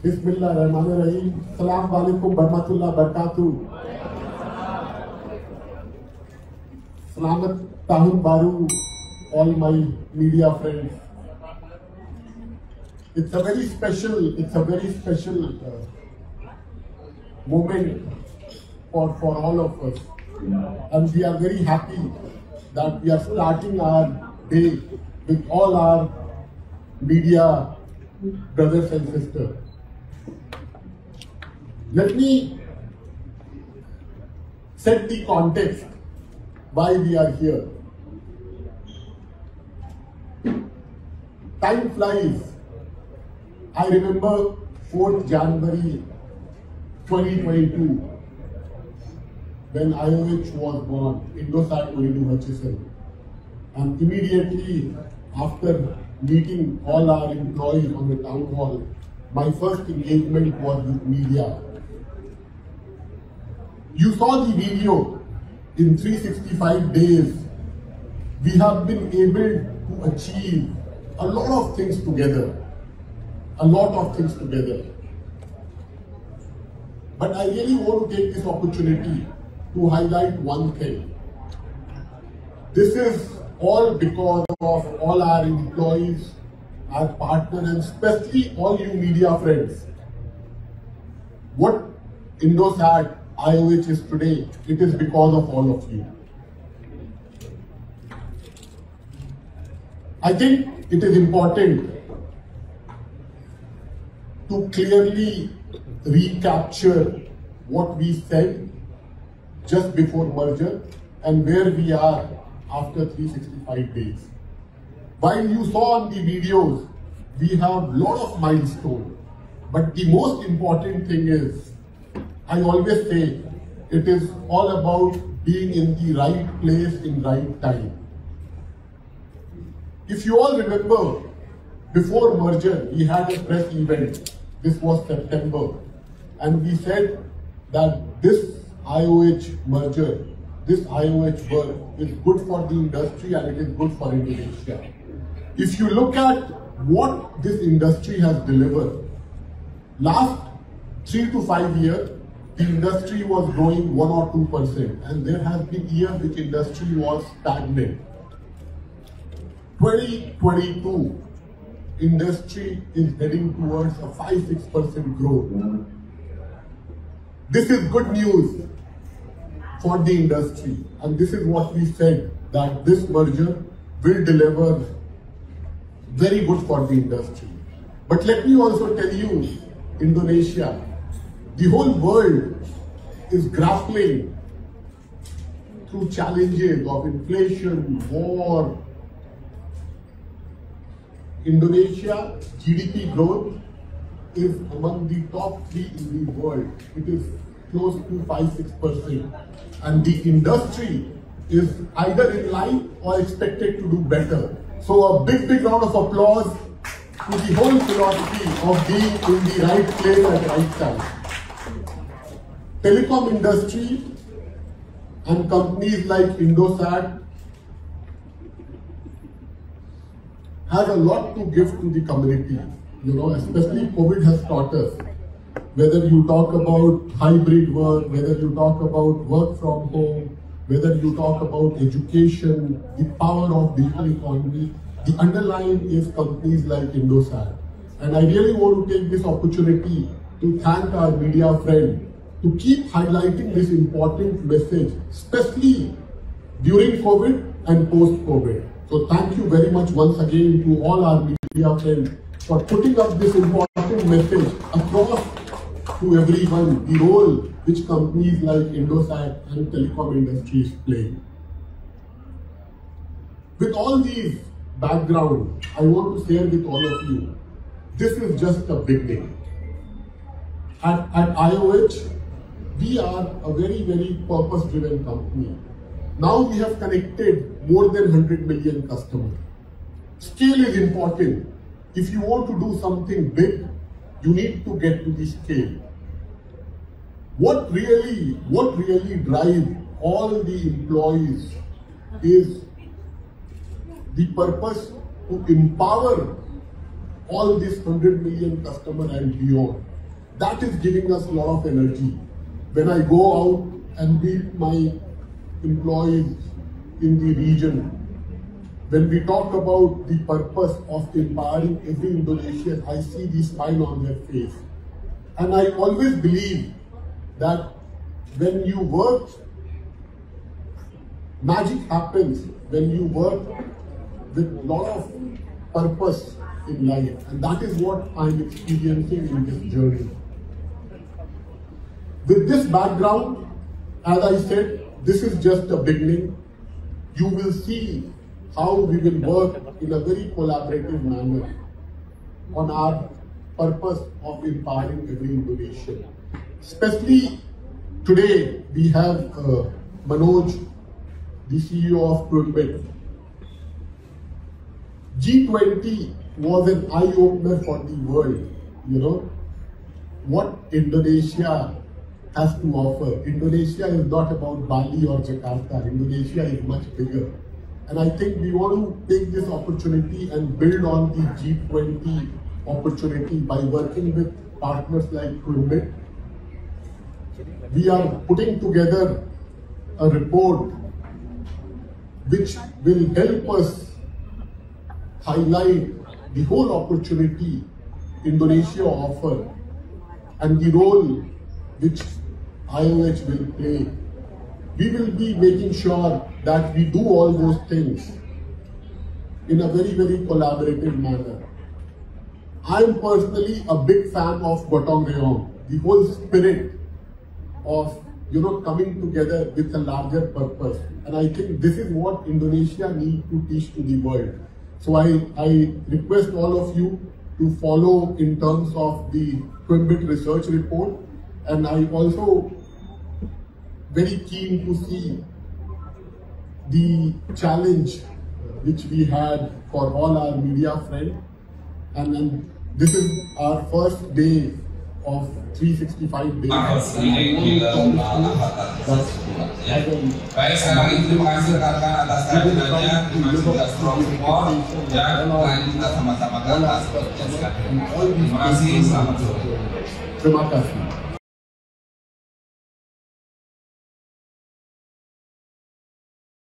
Bismillahirrahmanirrahim. Assalamualaikum warahmatullahi wabarakatuh. Selamat Tahun Baru, all my media friends. It's a very special moment for all of us, and we are very happy that we are starting our day with all our media brothers and sisters. Let me set the context why we are here. Time flies. I remember 4th January 2022 when IOH was born, Indosat Hutchison, and immediately after meeting all our employees on the town hall, my first engagement was with media. You saw the video. In 365 days, we have been able to achieve a lot of things together. But I really want to take this opportunity to highlight one thing. This is all because of all our employees, our partners, and especially all you media friends. What Indosat IOH is today, it is because of all of you. I think it is important to clearly recapture what we said just before merger and where we are after 365 days. While you saw on the videos, we have a lot of milestones, but the most important thing is, I always say, it is all about being in the right place in right time. If you all remember, before merger, we had a press event. This was September. And we said that this IOH merger, this IOH work is good for the industry and it is good for Indonesia. If you look at what this industry has delivered, last 3 to 5 years, the industry was growing 1 or 2%, and there has been years which industry was stagnant. 2022, industry is heading towards a 5-6% growth. This is good news for the industry, and this is what we said, that this merger will deliver very good for the industry. But let me also tell you, Indonesia, the whole world is grappling through challenges of inflation, war. Indonesia GDP growth is among the top 3 in the world. It is close to 5-6%. And the industry is either in line or expected to do better. So a big round of applause to the whole philosophy of being in the right place at the right time. Telecom industry and companies like Indosat have a lot to give to the community. Especially COVID has taught us. Whether you talk about hybrid work, whether you talk about work from home, whether you talk about education, the power of digital economy, the underlying is companies like Indosat. And I really want to take this opportunity to thank our media friend to keep highlighting this important message, especially during COVID and post-COVID. So thank you very much once again to all our media friends for putting up this important message across to everyone, the role which companies like Indosat and telecom industries play. With all these background, I want to share with all of you, this is just a beginning. At IOH, we are a very purpose-driven company. Now we have connected more than 100 million customers. Scale is important. If you want to do something big, you need to get to the scale. What really drives all the employees is the purpose to empower all these 100 million customers and beyond. That is giving us a lot of energy. When I go out and meet my employees in the region, when we talk about the purpose of empowering every Indonesian, I see the smile on their face. And I always believe that when you work, magic happens when you work with a lot of purpose in life. And that is what I'm experiencing in this journey. With this background, as I said, this is just a beginning. You will see how we will work in a very collaborative manner on our purpose of empowering every Indonesian. Especially today, we have Manoj, the CEO of Quimbit. G20 was an eye-opener for the world. You know, what Indonesia has to offer. Indonesia is not about Bali or Jakarta. Indonesia is much bigger. And I think we want to take this opportunity and build on the G20 opportunity by working with partners like Quimbit. We are putting together a report which will help us highlight the whole opportunity Indonesia offers and the role which IOH will play. We will be making sure that we do all those things in a very, very collaborative manner. I am personally a big fan of Gotong Royong, the whole spirit of coming together with a larger purpose. And I think this is what Indonesia needs to teach to the world. So I request all of you to follow in terms of the Quimbit research report. And I also very keen to see the challenge which we had for all our media friends. And then this is our first day of 365 days. Baik, sekarang ini terima kasih rekan atas kehadirannya, terima kasih juga strong support, ya, dan kita sama-sama ke atas. Terima kasih, selamat sore. Terima kasih.